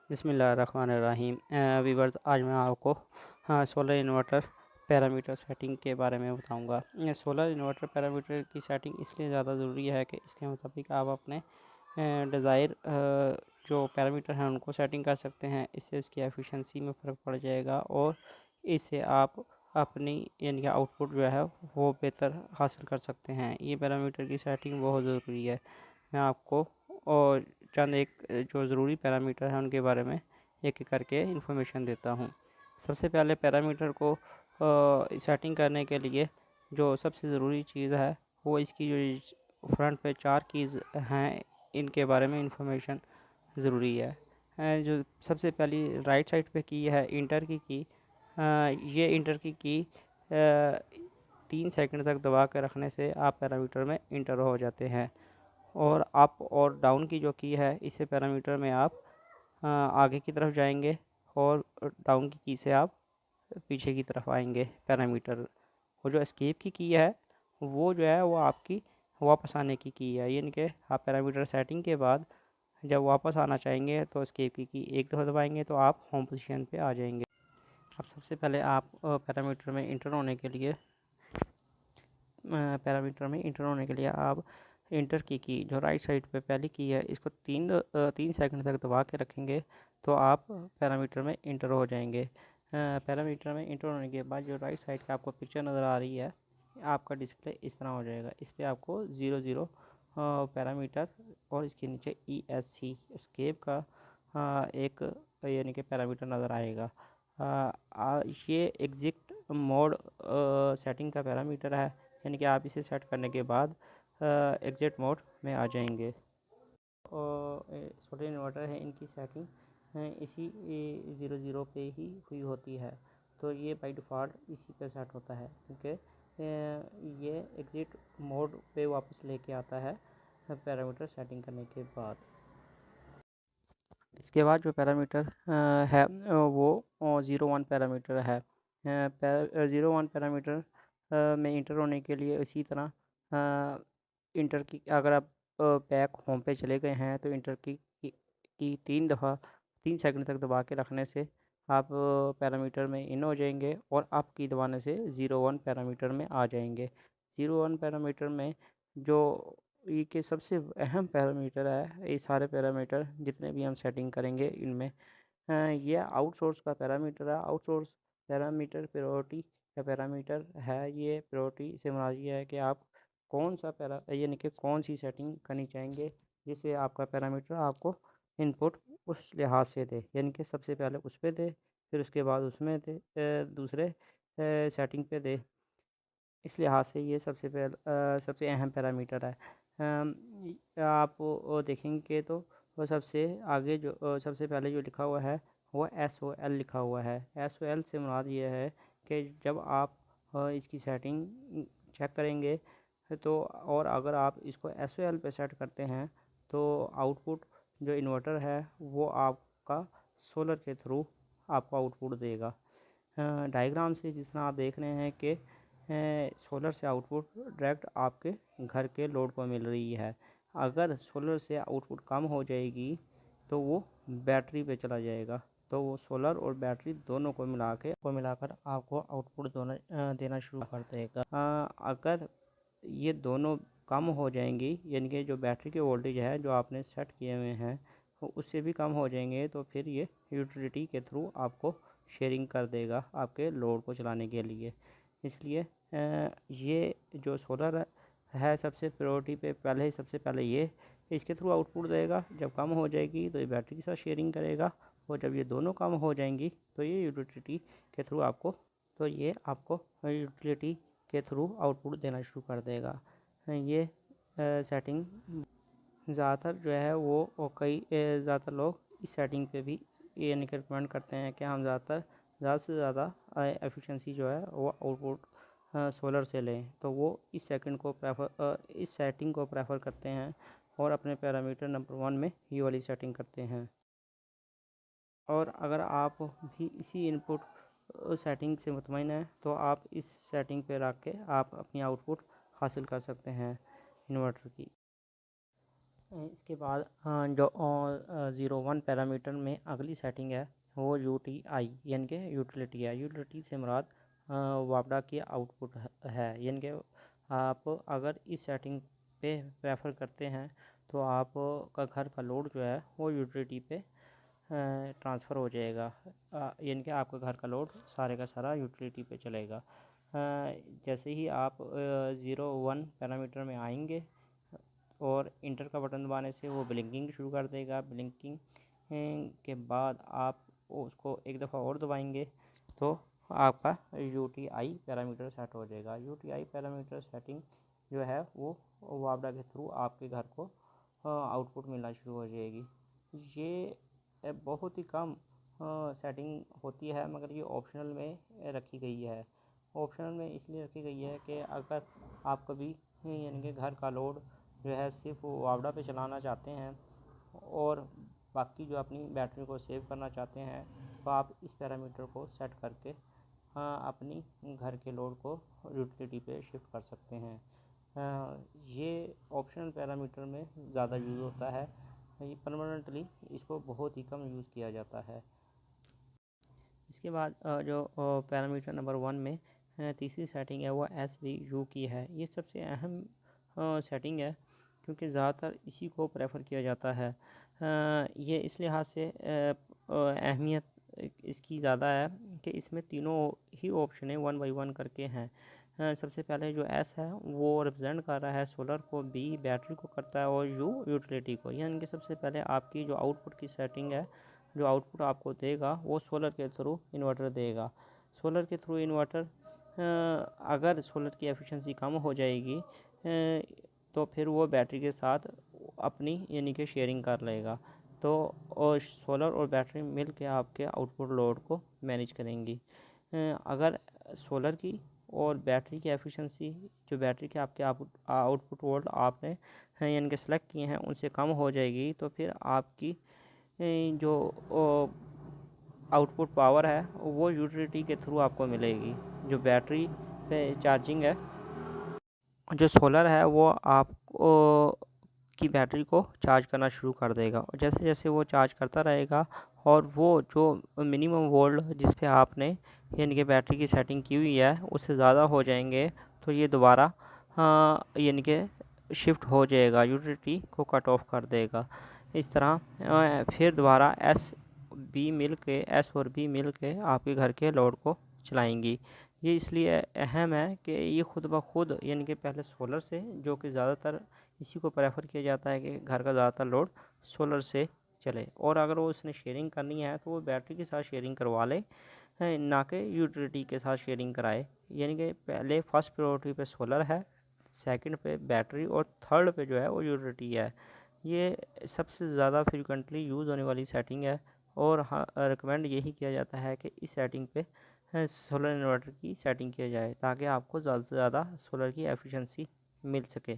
बिस्मिल्लाहिर्रहमानिर्रहीम। वीवर्स, आज मैं आपको सोलर इन्वर्टर पैरामीटर सेटिंग के बारे में बताऊंगा। सोलर इन्वर्टर पैरामीटर की सेटिंग इसलिए ज़्यादा ज़रूरी है कि इसके मुताबिक आप अपने डिज़ायर जो पैरामीटर हैं उनको सेटिंग कर सकते हैं। इससे इसकी एफिशिएंसी में फ़र्क पड़ जाएगा और इससे आप अपनी यानी कि आउटपुट जो है वो बेहतर हासिल कर सकते हैं। ये पैरामीटर की सेटिंग बहुत ज़रूरी है। मैं आपको और चंद एक जो ज़रूरी पैरामीटर हैं उनके बारे में एक एक करके इन्फॉर्मेशन देता हूँ। सबसे पहले पैरामीटर को सेटिंग करने के लिए जो सबसे ज़रूरी चीज़ है वो इसकी जो फ्रंट पे 4 कीज़ हैं इनके बारे में इन्फॉर्मेशन ज़रूरी है। जो सबसे पहली राइट साइड पे की है इंटर की ये इंटर की 3 सेकंड तक दबा कर रखने से आप पैरामीटर में इंटर हो जाते हैं। और अप और डाउन की जो की है इससे पैरामीटर में आप आगे की तरफ जाएंगे और डाउन की से आप पीछे की तरफ आएंगे पैरामीटर। वो जो एस्केप की है वो जो है वो आपकी वापस आने की है, यानी कि आप पैरामीटर सेटिंग के बाद जब वापस आना चाहेंगे तो एस्केप की एक दफ़ा दबाएंगे तो आप होम पोजीशन पे आ जाएंगे। अब सबसे पहले आप पैरामीटर में इंटर होने के लिए आप इंटर की जो राइट साइड पे पहली की है इसको 3 सेकंड तक दबा के रखेंगे तो आप पैरामीटर में इंटर हो जाएंगे। पैरामीटर में इंटर होने के बाद जो राइट साइड का आपको पिक्चर नज़र आ रही है आपका डिस्प्ले इस तरह हो जाएगा। इस पर आपको 00 पैरामीटर और इसके नीचे ESC एस्केप का एक यानी कि पैरामीटर नज़र आएगा। ये एग्जिट मोड सेटिंग का पैरामीटर है, यानी कि आप इसे सेट करने के बाद एग्जिट मोड में आ जाएंगे। और सोलर इन्वर्टर है इनकी सेटिंग इसी 00 पे ही हुई होती है, तो ये बाय डिफ़ॉल्ट इसी पे सेट होता है क्योंकि ये एग्जिट मोड पे वापस लेके आता है पैरामीटर सेटिंग करने के बाद। इसके बाद जो पैरामीटर है वो 01 पैरामीटर है। 01 पैरामीटर में इंटर होने के लिए इसी तरह इंटर की अगर आप बैक होम पे चले गए हैं तो इंटर की 3 सेकंड तक दबा के रखने से आप पैरामीटर में इन हो जाएंगे और अप की दबाने से 01 पैरामीटर में आ जाएंगे। 01 पैरामीटर में जो ये के सबसे अहम पैरामीटर है, ये सारे पैरामीटर जितने भी हम सेटिंग करेंगे इनमें ये आउटसोर्स का पैरामीटर है। आउटसोर्स पैरामीटर प्रायोरिटी का पैरामीटर है। ये प्रायोरिटी से मुराद ये है कि आप कौन सा यानी कि कौन सी सेटिंग करनी चाहेंगे जिससे आपका पैरामीटर आपको इनपुट उस लिहाज से दे, यानी कि सबसे पहले उस पे दे फिर उसके बाद उसमें दे दूसरे सेटिंग पे दे। इस लिहाज से ये सबसे अहम पैरामीटर है। आप वो देखेंगे तो वो सबसे आगे जो सबसे पहले जो लिखा हुआ है वो SOL लिखा हुआ है। SOL से मुराद ये है कि जब आप इसकी सेटिंग चेक करेंगे तो और अगर आप इसको SOL पे सेट करते हैं तो आउटपुट जो इन्वर्टर है वो आपका सोलर के थ्रू आपको आउटपुट देगा। डायग्राम से जिस तरह आप देख रहे हैं कि सोलर से आउटपुट डायरेक्ट आपके घर के लोड को मिल रही है। अगर सोलर से आउटपुट कम हो जाएगी तो वो बैटरी पे चला जाएगा, तो वो सोलर और बैटरी दोनों को मिलाकर आपको आउटपुट दोनों देना शुरू कर देगा। अगर ये दोनों कम हो जाएंगी, यानी कि जो बैटरी के वोल्टेज है जो आपने सेट किए हुए हैं वो उससे भी कम हो जाएंगे तो फिर ये यूटिलिटी के थ्रू आपको शेयरिंग कर देगा आपके लोड को चलाने के लिए। इसलिए ये जो सोलर है सबसे प्रायोरिटी पे सबसे पहले ये इसके थ्रू आउटपुट देगा। जब कम हो जाएगी तो ये बैटरी के साथ शेयरिंग करेगा और जब ये दोनों कम हो जाएंगी तो ये यूटिलिटी के थ्रू आपको यूटिलिटी के थ्रू आउटपुट देना शुरू कर देगा। ये सेटिंग ज़्यादातर जो है वो ज़्यादातर लोग इस सेटिंग पे भी ये रिकमेंड करते हैं कि हम ज़्यादा से ज़्यादा एफिशिएंसी जो है वो आउटपुट सोलर से लें, तो वो इस सेटिंग को प्रेफर करते हैं और अपने पैरामीटर नंबर 1 में ये वाली सेटिंग करते हैं। और अगर आप भी इसी इनपुट सेटिंग से मुतमईन हैं तो आप इस सेटिंग पे रख के आप अपनी आउटपुट हासिल कर सकते हैं इन्वर्टर की। इसके बाद जो 01 पैरामीटर में अगली सेटिंग है वो UTI यानी कि यूटिलिटी है। यूटिलिटी से मुराद वापडा की आउटपुट है, यानी कि आप अगर इस सेटिंग पे प्रेफर करते हैं तो आप का घर का लोड जो है वो यूटिलिटी पे ट्रांसफ़र हो जाएगा, यानी कि आपका घर का लोड सारे का सारा यूटिलिटी पे चलेगा। जैसे ही आप 01 पैरामीटर में आएंगे और इंटर का बटन दबाने से वो ब्लिंकिंग शुरू कर देगा। ब्लिंकिंग के बाद आप उसको एक दफ़ा और दबाएंगे तो आपका UTI पैरामीटर सेट हो जाएगा। UTI पैरामीटर सेटिंग जो है वो वापडा के थ्रू आपके घर को आउटपुट मिलना शुरू हो जाएगी। ये बहुत ही कम सेटिंग होती है, मगर ये ऑप्शनल में रखी गई है। ऑप्शनल में इसलिए रखी गई है कि अगर आप कभी यानी कि घर का लोड जो है सिर्फ वापडा पे चलाना चाहते हैं और बाकी जो अपनी बैटरी को सेव करना चाहते हैं तो आप इस पैरामीटर को सेट करके अपनी घर के लोड को यूटिलिटी पे शिफ्ट कर सकते हैं। ये ऑप्शनल पैरामीटर में ज़्यादा यूज़ होता है, ये परमानेंटली इसको बहुत ही कम यूज़ किया जाता है। इसके बाद जो पैरामीटर नंबर 1 में तीसरी सेटिंग है वो SVU की है। ये सबसे अहम सेटिंग है क्योंकि ज़्यादातर इसी को प्रेफर किया जाता है। ये इस लिहाज से अहमियत इसकी ज़्यादा है कि इसमें तीनों ही ऑप्शन 1 बाई 1 करके हैं। सबसे पहले जो S है वो रिप्रेजेंट कर रहा है सोलर को, B बैटरी को करता है और U यूटिलिटी को। यानी कि सबसे पहले आपकी जो आउटपुट की सेटिंग है, जो आउटपुट आपको देगा वो सोलर के थ्रू इन्वर्टर देगा। सोलर के थ्रू इन्वर्टर अगर सोलर की एफिशिएंसी कम हो जाएगी तो फिर वो बैटरी के साथ अपनी यानी कि शेयरिंग कर लेगा। तो और सोलर और बैटरी मिल के आपके आउटपुट लोड को मैनेज करेंगी। अगर सोलर की और बैटरी की एफिशिएंसी, जो बैटरी के आपके आउटपुट वोल्ट आपने यानी कि सेलेक्ट किए हैं उनसे कम हो जाएगी तो फिर आपकी जो आउटपुट पावर है वो यूटिलिटी के थ्रू आपको मिलेगी। जो बैटरी पे चार्जिंग है, जो सोलर है वो आपको की बैटरी को चार्ज करना शुरू कर देगा और जैसे जैसे वो चार्ज करता रहेगा और वो जो मिनिमम वोल्ट जिस पे आपने यानी कि बैटरी की सेटिंग की हुई है उससे ज़्यादा हो जाएंगे तो ये दोबारा यानी कि शिफ्ट हो जाएगा, यूटिलिटी को कट ऑफ कर देगा। इस तरह फिर दोबारा S और B मिल के आपके घर के लोड को चलाएंगी। ये इसलिए अहम है कि ये खुद ब खुद यानी कि पहले सोलर से, जो कि ज़्यादातर इसी को प्रेफर किया जाता है कि घर का ज़्यादातर लोड सोलर से चले, और अगर वो उसने शेयरिंग करनी है तो वो बैटरी के साथ शेयरिंग करवा ले, ना कि यूटिलिटी के साथ शेयरिंग कराए। यानी कि पहले फर्स्ट प्रायोरिटी पे सोलर है, सेकंड पे बैटरी और थर्ड पे जो है वो यूटिलिटी है। ये सबसे ज़्यादा फ्रिक्वेंटली यूज़ होने वाली सेटिंग है और हाँ, रिकमेंड यही किया जाता है कि इस सेटिंग पे सोलर इन्वर्टर की सेटिंग किया जाए ताकि आपको ज़्यादा से ज़्यादा सोलर की एफिशिएंसी मिल सके।